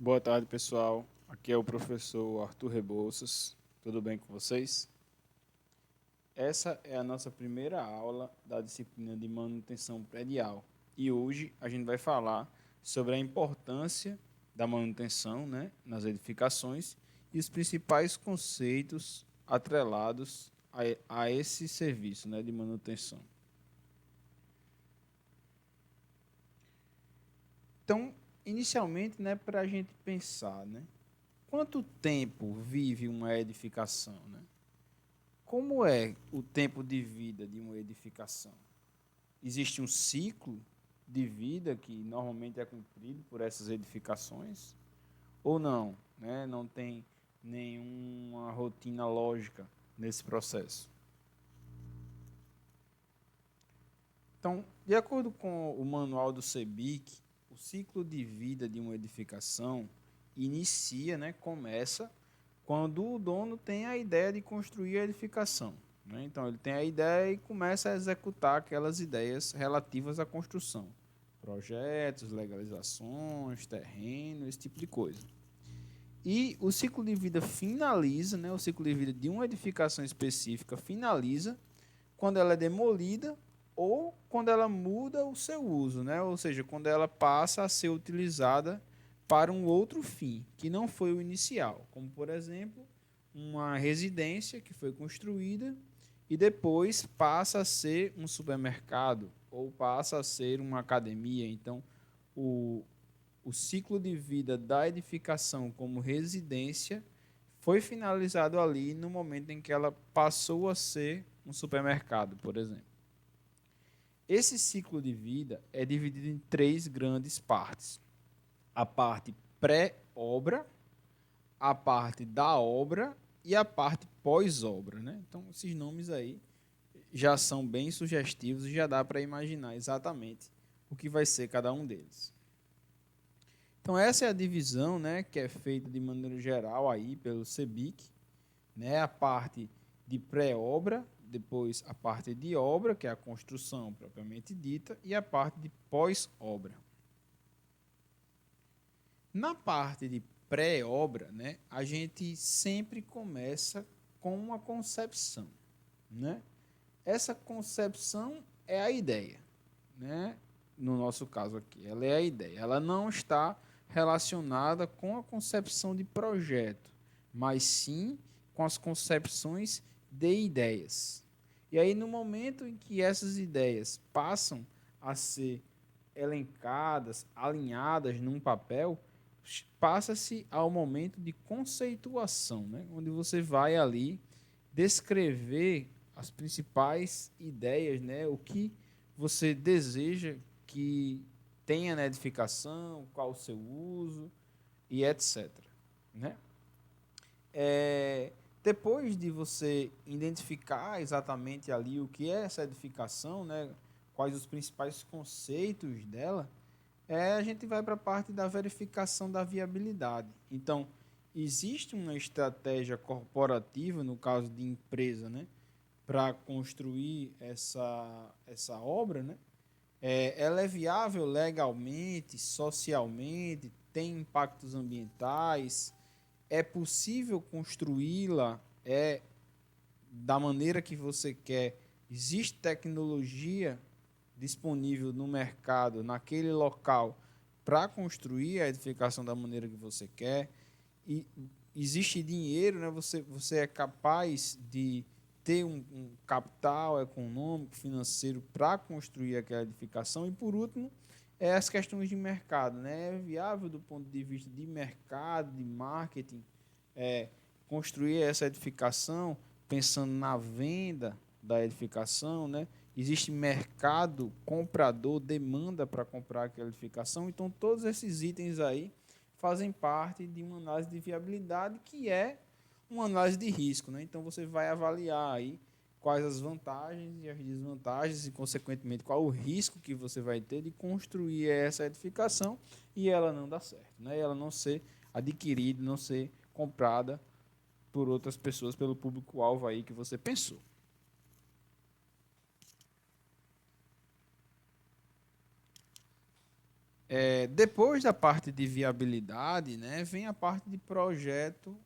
Boa tarde, pessoal. Aqui é o professor Arthur Rebouças. Tudo bem com vocês? Essa é a nossa primeira aula da disciplina de manutenção predial. E hoje a gente vai falar sobre a importância da manutenção, nas edificações e os principais conceitos atrelados a esse serviço, de manutenção. Então, inicialmente, para a gente pensar, quanto tempo vive uma edificação, Como é o tempo de vida de uma edificação? Existe um ciclo de vida que normalmente é cumprido por essas edificações? Ou não? Não tem nenhuma rotina lógica nesse processo. Então, de acordo com o manual do CEBIC, o ciclo de vida de uma edificação inicia, começa quando o dono tem a ideia de construir a edificação. Então, ele tem a ideia e começa a executar aquelas ideias relativas à construção. Projetos, legalizações, terreno, esse tipo de coisa. E o ciclo de vida finaliza, o ciclo de vida de uma edificação específica finaliza quando ela é demolida ou quando ela muda o seu uso, ou seja, quando ela passa a ser utilizada para um outro fim, que não foi o inicial, como, por exemplo, uma residência que foi construída e depois passa a ser um supermercado ou passa a ser uma academia. Então, o ciclo de vida da edificação como residência foi finalizado ali no momento em que ela passou a ser um supermercado, por exemplo. Esse ciclo de vida é dividido em 3 grandes partes. A parte pré-obra, a parte da obra e a parte pós-obra. Então, esses nomes aí já são bem sugestivos e já dá para imaginar exatamente o que vai ser cada um deles. Então, essa é a divisão que é feita de maneira geral aí pelo CEBIC, a parte de pré-obra, depois a parte de obra, que é a construção propriamente dita, e a parte de pós-obra. Na parte de pré-obra, a gente sempre começa com uma concepção. Essa concepção é a ideia. No nosso caso aqui, ela é a ideia. Ela não está relacionada com a concepção de projeto, mas sim com as concepções de ideias. E aí, no momento em que essas ideias passam a ser elencadas, alinhadas num papel, passa-se ao momento de conceituação, onde você vai ali descrever as principais ideias, o que você deseja que tenha na edificação, qual o seu uso e etc. Depois de você identificar exatamente ali o que é essa edificação, quais os principais conceitos dela, a gente vai para a parte da verificação da viabilidade. Então, existe uma estratégia corporativa, no caso de empresa, para construir essa obra, ela é viável legalmente, socialmente, tem impactos ambientais, é possível construí-la da maneira que você quer, existe tecnologia disponível no mercado, naquele local, para construir a edificação da maneira que você quer, e existe dinheiro, você é capaz de ter um capital econômico, financeiro para construir aquela edificação. E, por último, as questões de mercado. É viável do ponto de vista de mercado, de marketing, construir essa edificação pensando na venda da edificação, Existe mercado, comprador, demanda para comprar aquela edificação. Então, todos esses itens aí fazem parte de uma análise de viabilidade, que é uma análise de risco. Então, você vai avaliar aí quais as vantagens e as desvantagens e, consequentemente, qual o risco que você vai ter de construir essa edificação e ela não dar certo. Ela não ser adquirida, não ser comprada por outras pessoas, pelo público-alvo aí que você pensou. Depois da parte de viabilidade, né, vem a parte de projeto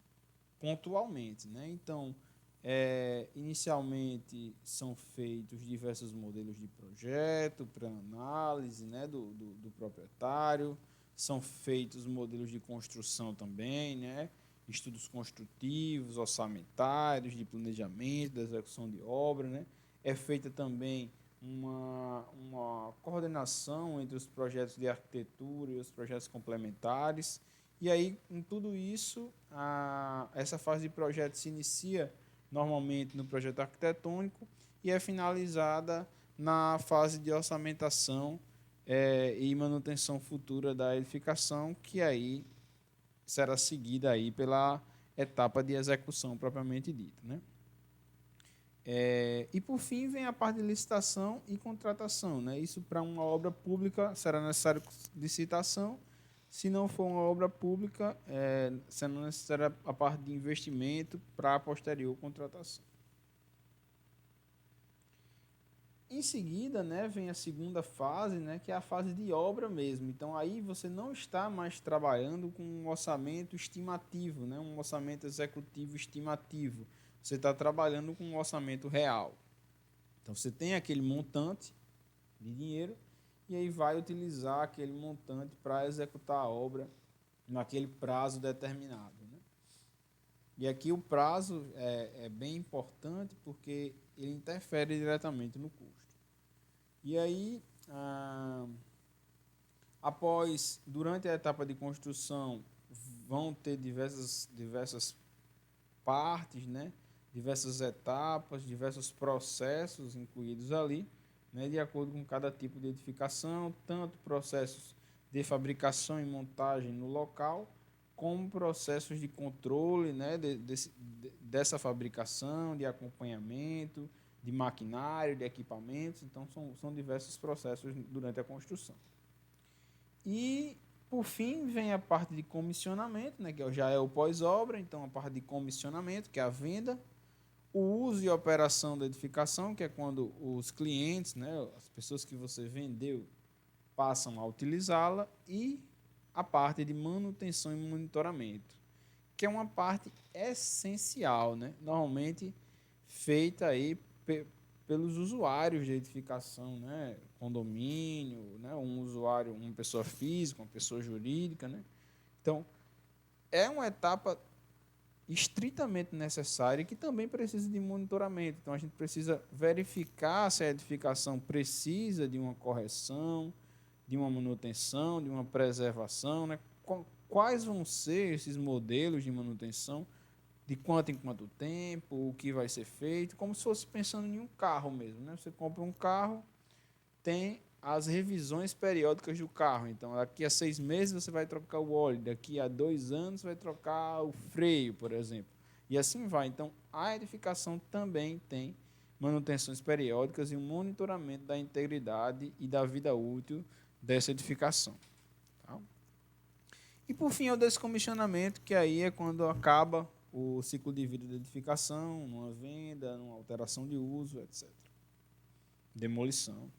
pontualmente, né? Então, inicialmente são feitos diversos modelos de projeto para análise, né, do proprietário, são feitos modelos de construção também, né, estudos construtivos, orçamentários, de planejamento, da execução de obra, né, é feita também uma coordenação entre os projetos de arquitetura e os projetos complementares. E aí, em tudo isso, essa fase de projeto se inicia normalmente no projeto arquitetônico e é finalizada na fase de orçamentação e manutenção futura da edificação, que aí será seguida aí pela etapa de execução propriamente dita, né? E por fim vem a parte de licitação e contratação, né? Isso para uma obra pública será necessário licitação. Se não for uma obra pública, será necessária a parte de investimento para a posterior contratação. Em seguida, né, vem a segunda fase, né, que é a fase de obra mesmo. Então, aí você não está mais trabalhando com um orçamento estimativo, né, um orçamento executivo estimativo. Você está trabalhando com um orçamento real. Então, você tem aquele montante de dinheiro e aí vai utilizar aquele montante para executar a obra naquele prazo determinado, né? E aqui o prazo é bem importante porque ele interfere diretamente no custo. E aí, durante a etapa de construção, vão ter diversas partes, né? Diversas etapas, diversos processos incluídos ali, né? De acordo com cada tipo de edificação, tanto processos de fabricação e montagem no local, como processos de controle, né? Dessa fabricação, de acompanhamento, de maquinário, de equipamentos. Então, são diversos processos durante a construção. E, por fim, vem a parte de comissionamento, né, que já é o pós-obra. Então, a parte de comissionamento, que é a venda, o uso e operação da edificação, que é quando os clientes, né, as pessoas que você vendeu, passam a utilizá-la, e a parte de manutenção e monitoramento, que é uma parte essencial, né, normalmente feita aí pelos usuários de edificação, né, condomínio, né, um usuário, uma pessoa física, uma pessoa jurídica, né. Então, é uma etapa estritamente necessária e que também precisa de monitoramento. Então, a gente precisa verificar se a edificação precisa de uma correção, de uma manutenção, de uma preservação, né? Quais vão ser esses modelos de manutenção, de quanto em quanto tempo, o que vai ser feito, como se fosse pensando em um carro mesmo, né? Você compra um carro, tem as revisões periódicas do carro. Então, daqui a 6 meses você vai trocar o óleo, daqui a 2 anos vai trocar o freio, por exemplo. E assim vai. Então, a edificação também tem manutenções periódicas e um monitoramento da integridade e da vida útil dessa edificação. Tá? E, por fim, é o descomissionamento, que aí é quando acaba o ciclo de vida da edificação, numa venda, numa alteração de uso, etc. Demolição.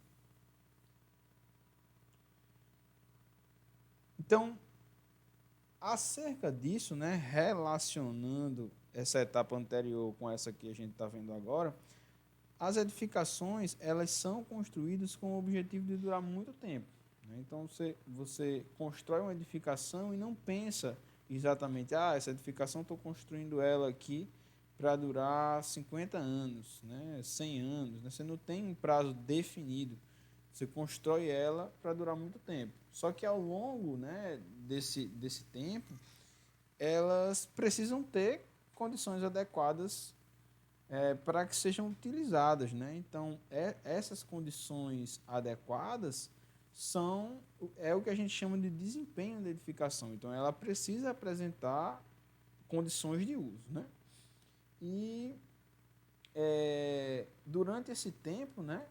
Então, acerca disso, né, relacionando essa etapa anterior com essa que a gente está vendo agora, as edificações elas são construídas com o objetivo de durar muito tempo, né? Então, você constrói uma edificação e não pensa exatamente, essa edificação estou construindo ela aqui para durar 50 anos, né, 100 anos. Né? Você não tem um prazo definido. Você constrói ela para durar muito tempo. Só que ao longo, né, desse tempo, elas precisam ter condições adequadas para que sejam utilizadas. Né? Então, essas condições adequadas é o que a gente chama de desempenho da edificação. Então, ela precisa apresentar condições de uso. Né? E durante esse tempo, né,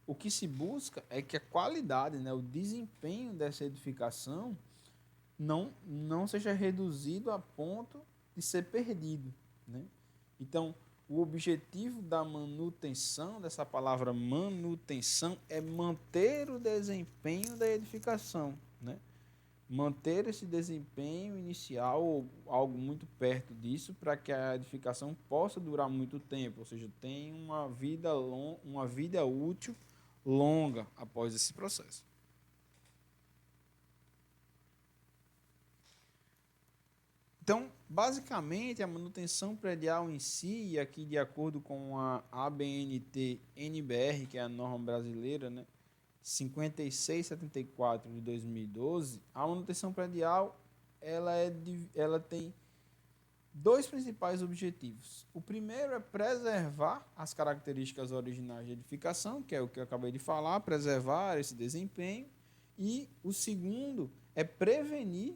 o que se busca é que a qualidade, né, o desempenho dessa edificação não seja reduzido a ponto de ser perdido. Né? Então, o objetivo da manutenção, dessa palavra manutenção, é manter o desempenho da edificação. né? Manter esse desempenho inicial ou algo muito perto disso para que a edificação possa durar muito tempo, ou seja, tenha uma vida útil longa após esse processo. Então, basicamente, a manutenção predial em si, e aqui de acordo com a ABNT-NBR, que é a norma brasileira, né, 5674 de 2012, a manutenção predial ela tem dois principais objetivos. O primeiro é preservar as características originais de edificação, que é o que eu acabei de falar, preservar esse desempenho. E o segundo é prevenir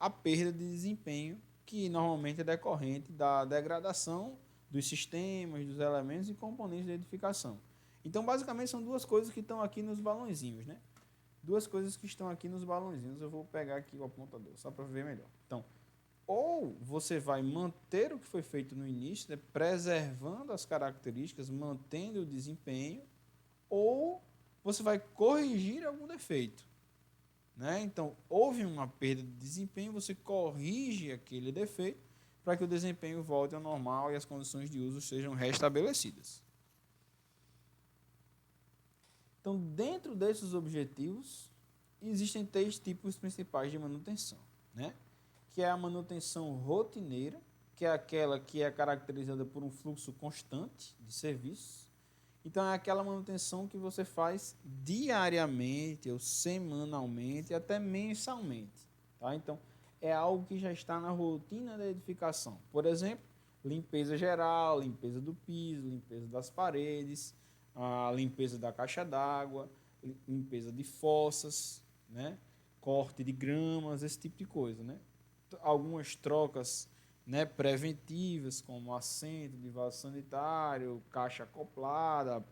a perda de desempenho, que normalmente é decorrente da degradação dos sistemas, dos elementos e componentes da edificação. Então, basicamente, são duas coisas que estão aqui nos balãozinhos, né? Duas coisas que estão aqui nos balãozinhos. Eu vou pegar aqui o apontador, só para ver melhor. Então, ou você vai manter o que foi feito no início, né, preservando as características, mantendo o desempenho, ou você vai corrigir algum defeito. Né? Então, houve uma perda de desempenho, você corrige aquele defeito para que o desempenho volte ao normal e as condições de uso sejam restabelecidas. Então, dentro desses objetivos, existem três tipos principais de manutenção, né? Que é a manutenção rotineira, que é aquela que é caracterizada por um fluxo constante de serviços. Então, é aquela manutenção que você faz diariamente, ou semanalmente, até mensalmente. Tá? Então, é algo que já está na rotina da edificação. Por exemplo, limpeza geral, limpeza do piso, limpeza das paredes, a limpeza da caixa d'água, limpeza de fossas, né? Corte de gramas, esse tipo de coisa. Né? Algumas trocas, né, preventivas, como assento de vaso sanitário, caixa acoplada,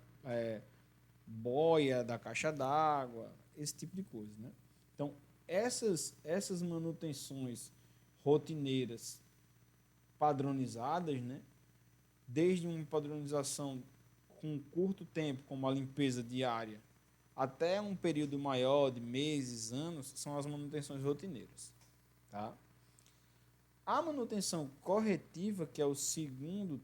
boia da caixa d'água, esse tipo de coisa. Né? Então, essas manutenções rotineiras padronizadas, né, desde uma padronização com curto tempo, como a limpeza diária, até um período maior de meses, anos, são as manutenções rotineiras. Tá? A manutenção corretiva, que é o segundo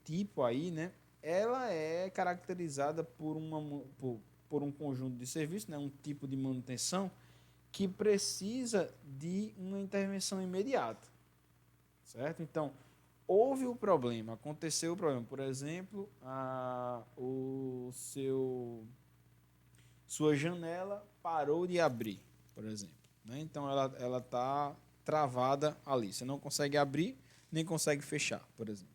tipo aí, né, ela é caracterizada por um conjunto de serviços, né, um tipo de manutenção que precisa de uma intervenção imediata, certo? Então, houve o problema, aconteceu o problema, por exemplo, sua janela parou de abrir, por exemplo, né? Então ela está travada ali, você não consegue abrir nem consegue fechar, por exemplo.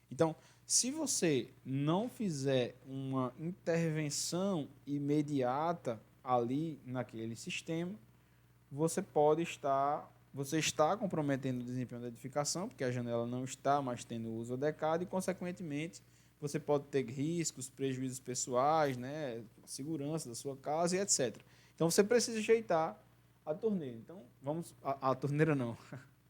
Então, se você não fizer uma intervenção imediata ali naquele sistema, você está comprometendo o desempenho da edificação, porque a janela não está mais tendo uso adequado e, consequentemente, você pode ter riscos, prejuízos pessoais, né, segurança da sua casa e etc. Então, você precisa ajeitar a torneira. Então, a torneira não.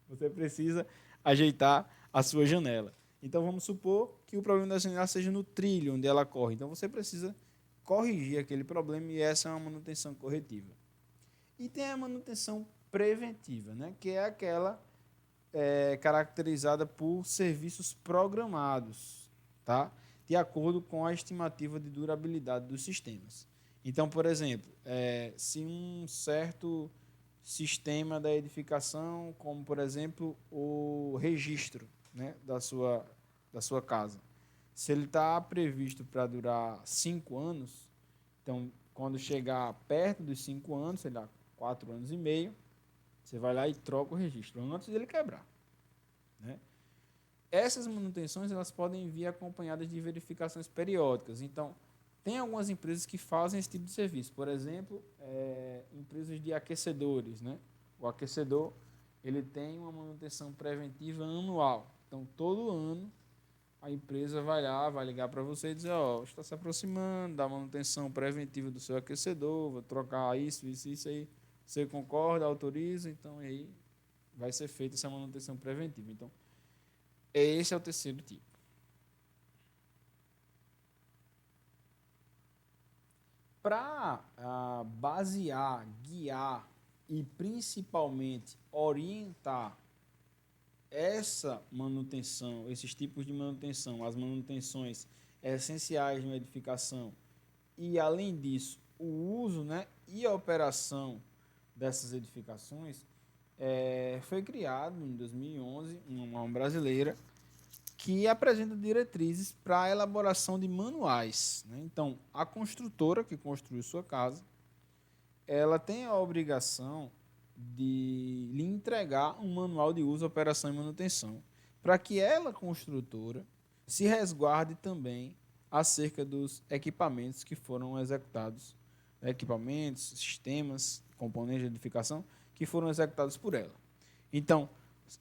Você precisa ajeitar a sua janela. Então, vamos supor que o problema da janela seja no trilho onde ela corre. Então, você precisa corrigir aquele problema e essa é uma manutenção corretiva. E tem a manutenção preventiva, né, que é aquela caracterizada por serviços programados, tá? De acordo com a estimativa de durabilidade dos sistemas. Então, por exemplo, se um certo sistema da edificação, como, por exemplo, o registro, né, da sua casa, se ele está previsto para durar 5 anos, então, quando chegar perto dos 5 anos, sei lá, 4 anos e meio, você vai lá e troca o registro, antes dele quebrar. Né? Essas manutenções elas podem vir acompanhadas de verificações periódicas. Então, tem algumas empresas que fazem esse tipo de serviço. Por exemplo, empresas de aquecedores. Né? O aquecedor ele tem uma manutenção preventiva anual. Então, todo ano, a empresa vai lá, vai ligar para você e dizer, está se aproximando da manutenção preventiva do seu aquecedor, vou trocar isso aí. Você concorda, autoriza, então aí vai ser feita essa manutenção preventiva. Então, esse é o terceiro tipo. para basear, guiar e principalmente orientar essa manutenção, esses tipos de manutenção, as manutenções essenciais de uma edificação e, além disso, o uso, né, e a operação dessas edificações, foi criado em 2011 uma norma brasileira que apresenta diretrizes para a elaboração de manuais, né? Então, a construtora que construiu sua casa, ela tem a obrigação de lhe entregar um manual de uso, operação e manutenção, para que ela, construtora, se resguarde também acerca dos equipamentos que foram executados, equipamentos, sistemas, componentes de edificação que foram executados por ela. Então,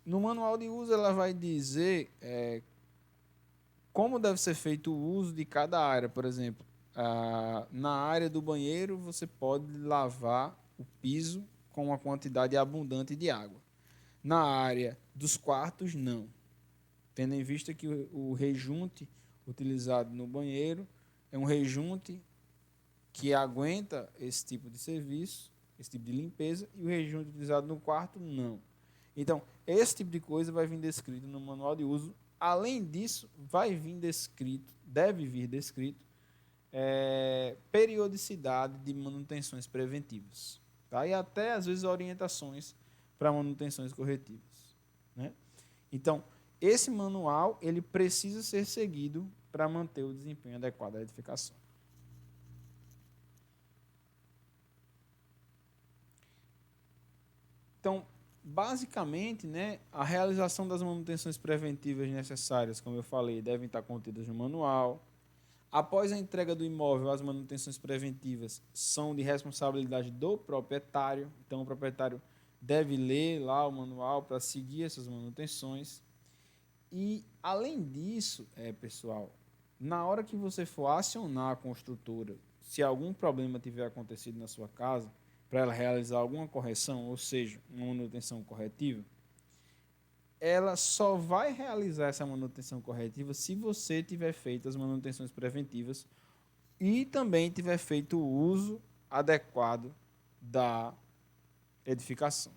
no manual de uso, ela vai dizer como deve ser feito o uso de cada área. Por exemplo, na área do banheiro, você pode lavar o piso com uma quantidade abundante de água. Na área dos quartos, não. Tendo em vista que o rejunte utilizado no banheiro é um rejunte que aguenta esse tipo de serviço, esse tipo de limpeza, e o rejunte utilizado no quarto, não. Então, esse tipo de coisa vai vir descrito no manual de uso. Além disso, vai vir descrito, deve vir descrito, periodicidade de manutenções preventivas. Tá? E até, às vezes, orientações para manutenções corretivas. Né? Então, esse manual ele precisa ser seguido para manter o desempenho adequado da edificação. Então, basicamente, né, a realização das manutenções preventivas necessárias, como eu falei, devem estar contidas no manual. Após a entrega do imóvel, as manutenções preventivas são de responsabilidade do proprietário. Então, o proprietário deve ler lá o manual para seguir essas manutenções. E, além disso, pessoal, na hora que você for acionar a construtora, se algum problema tiver acontecido na sua casa, para ela realizar alguma correção, ou seja, uma manutenção corretiva, ela só vai realizar essa manutenção corretiva se você tiver feito as manutenções preventivas e também tiver feito o uso adequado da edificação.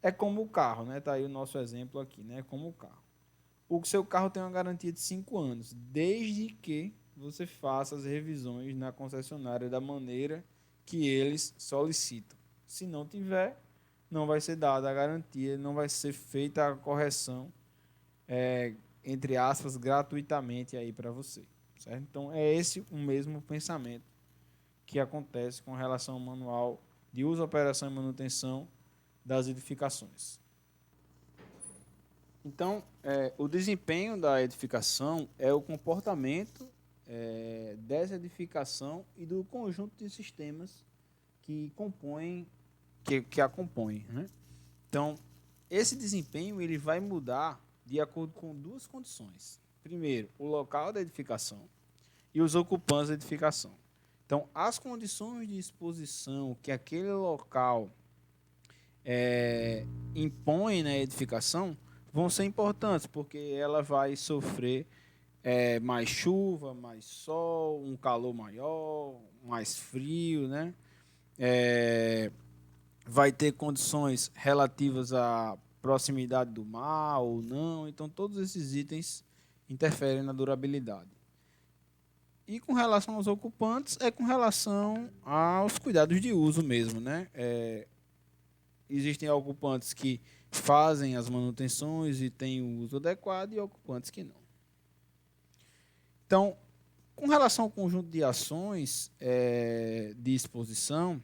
É como o carro, né? Está aí o nosso exemplo aqui, né? Como o carro. O seu carro tem uma garantia de 5 anos, desde que você faça as revisões na concessionária da maneira que eles solicitam. Se não tiver, não vai ser dada a garantia, não vai ser feita a correção, entre aspas, gratuitamente aí para você. Certo? Então, é esse o mesmo pensamento que acontece com relação ao manual de uso, operação e manutenção das edificações. Então, o desempenho da edificação é o comportamento dessa edificação e do conjunto de sistemas que compõem, que a compõem, né? Então, esse desempenho ele vai mudar de acordo com duas condições. Primeiro, o local da edificação e os ocupantes da edificação. Então, as condições de exposição que aquele local impõe na edificação vão ser importantes, porque ela vai sofrer mais chuva, mais sol, um calor maior, mais frio, né? Vai ter condições relativas à proximidade do mar ou não. Então, todos esses itens interferem na durabilidade. E com relação aos ocupantes, é com relação aos cuidados de uso mesmo, né? Existem ocupantes que fazem as manutenções e têm o uso adequado e ocupantes que não. Então, com relação ao conjunto de ações de exposição,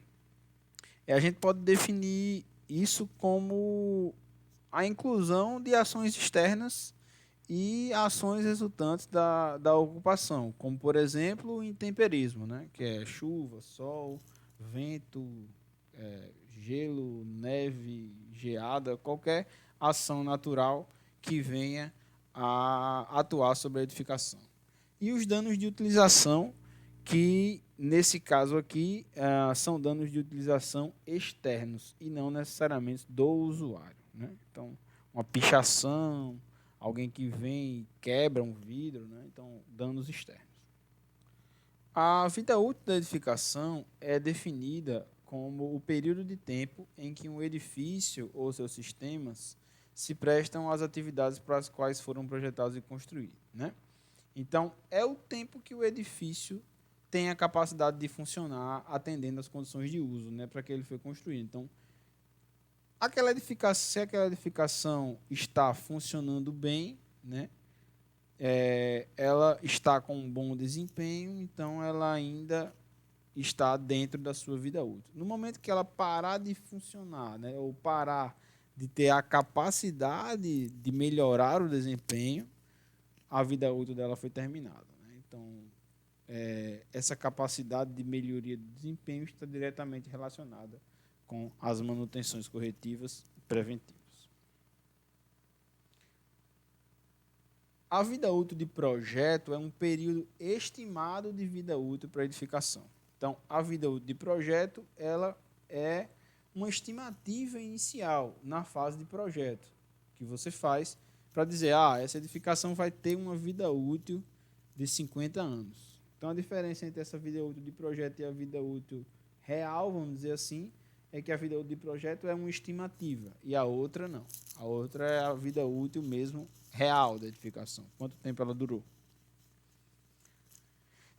a gente pode definir isso como a inclusão de ações externas e ações resultantes da ocupação, como, por exemplo, o intemperismo, né? Que é chuva, sol, vento, gelo, neve, geada, qualquer ação natural que venha a atuar sobre a edificação. E os danos de utilização, que nesse caso aqui são danos de utilização externos e não necessariamente do usuário, né? Então, uma pichação, alguém que vem e quebra um vidro, né? Então, danos externos. A vida útil da edificação é definida como o período de tempo em que um edifício ou seus sistemas se prestam às atividades para as quais foram projetados e construídos, né? Então, é o tempo que o edifício tem a capacidade de funcionar atendendo às condições de uso, né, para que ele foi construído. Então, se aquela edificação está funcionando bem, né, ela está com um bom desempenho, então ela ainda está dentro da sua vida útil. No momento que ela parar de funcionar, né, ou parar de ter a capacidade de melhorar o desempenho, a vida útil dela foi terminada, né? Então, essa capacidade de melhoria do desempenho está diretamente relacionada com as manutenções corretivas e preventivas. A vida útil de projeto é um período estimado de vida útil para edificação. Então, a vida útil de projeto ela é uma estimativa inicial na fase de projeto que você faz para dizer, essa edificação vai ter uma vida útil de 50 anos. Então, a diferença entre essa vida útil de projeto e a vida útil real, vamos dizer assim, é que a vida útil de projeto é uma estimativa e a outra não. A outra é a vida útil mesmo real da edificação. Quanto tempo ela durou?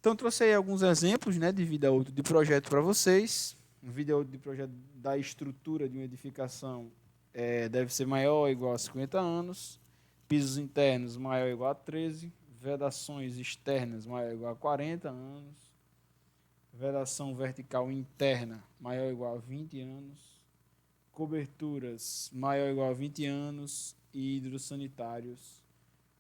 Então, trouxe aí alguns exemplos, né, de vida útil de projeto para vocês. Uma vida útil de projeto da estrutura de uma edificação deve ser maior ou igual a 50 anos. Pisos internos maior ou igual a 13. Vedações externas maior ou igual a 40 anos. Vedação vertical interna maior ou igual a 20 anos. Coberturas maior ou igual a 20 anos. E hidrossanitários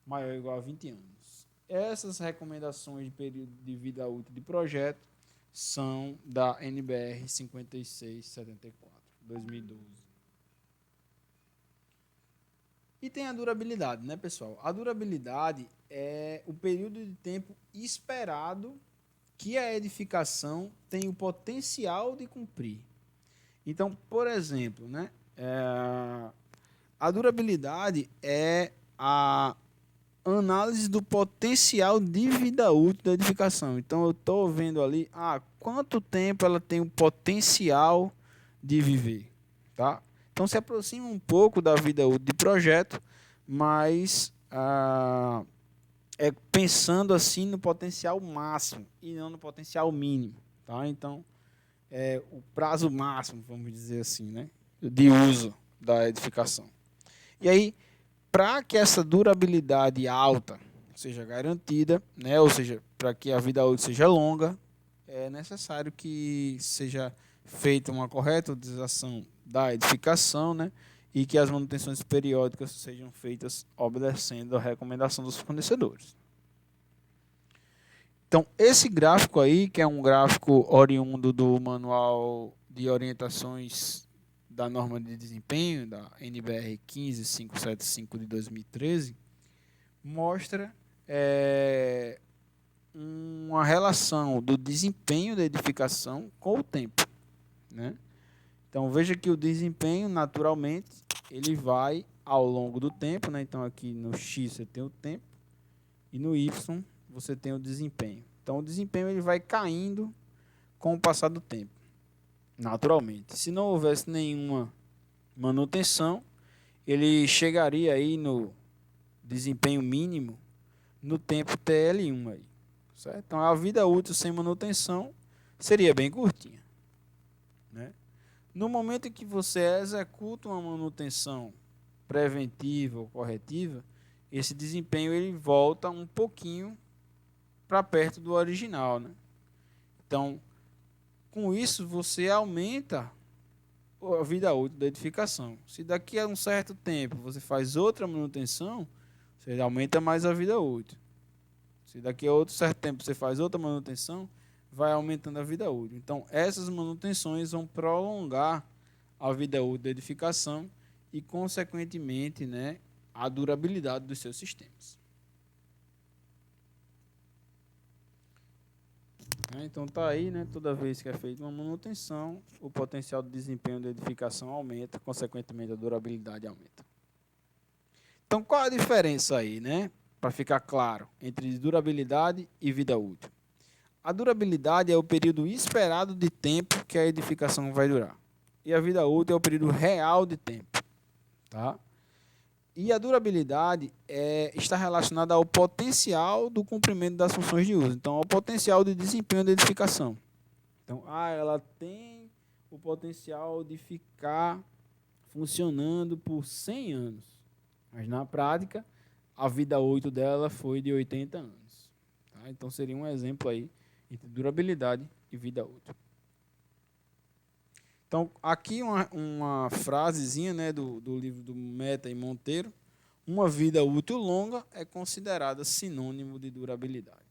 maior ou igual a 20 anos. Essas recomendações de período de vida útil de projeto são da NBR 5674, 2012. E tem a durabilidade, né, pessoal? A durabilidade é o período de tempo esperado que a edificação tem o potencial de cumprir. Então, por exemplo, né, a durabilidade é a análise do potencial de vida útil da edificação. Então, eu estou vendo ali quanto tempo ela tem o potencial de viver. Tá? Então, se aproxima um pouco da vida útil de projeto, mas pensando assim no potencial máximo e não no potencial mínimo. Tá? Então, o prazo máximo, vamos dizer assim, né, de uso da edificação. E aí, para que essa durabilidade alta seja garantida, né, ou seja, para que a vida útil seja longa, é necessário que seja feita uma correta utilização da edificação, né, e que as manutenções periódicas sejam feitas obedecendo a recomendação dos fornecedores. Então, esse gráfico aí, que é um gráfico oriundo do Manual de Orientações da norma de desempenho, da NBR 15575 de 2013, mostra uma relação do desempenho da edificação com o tempo, né? Então, veja que o desempenho, naturalmente, ele vai ao longo do tempo, né? Então, aqui no X você tem o tempo e no Y você tem o desempenho. Então, o desempenho ele vai caindo com o passar do tempo. Naturalmente. Se não houvesse nenhuma manutenção, ele chegaria aí no desempenho mínimo no tempo TL1 aí, certo? Então a vida útil sem manutenção seria bem curtinha, né? No momento em que você executa uma manutenção preventiva ou corretiva, esse desempenho ele volta um pouquinho para perto do original, né? Então, com isso, você aumenta a vida útil da edificação. Se daqui a um certo tempo você faz outra manutenção, você aumenta mais a vida útil. Se daqui a outro certo tempo você faz outra manutenção, vai aumentando a vida útil. Então, essas manutenções vão prolongar a vida útil da edificação e, consequentemente, né, a durabilidade dos seus sistemas. Então está aí, né, toda vez que é feita uma manutenção, o potencial de desempenho da edificação aumenta, consequentemente a durabilidade aumenta. Então qual a diferença aí, né, para ficar claro, entre durabilidade e vida útil? A durabilidade é o período esperado de tempo que a edificação vai durar. E a vida útil é o período real de tempo. Tá? E a durabilidade está relacionada ao potencial do cumprimento das funções de uso. Então, ao potencial de desempenho da edificação. Então, ela tem o potencial de ficar funcionando por 100 anos. Mas, na prática, a vida útil dela foi de 80 anos. Tá? Então, seria um exemplo aí entre durabilidade e vida útil. Então, aqui uma frasezinha, né, do livro do Meta e Monteiro. Uma vida útil longa é considerada sinônimo de durabilidade.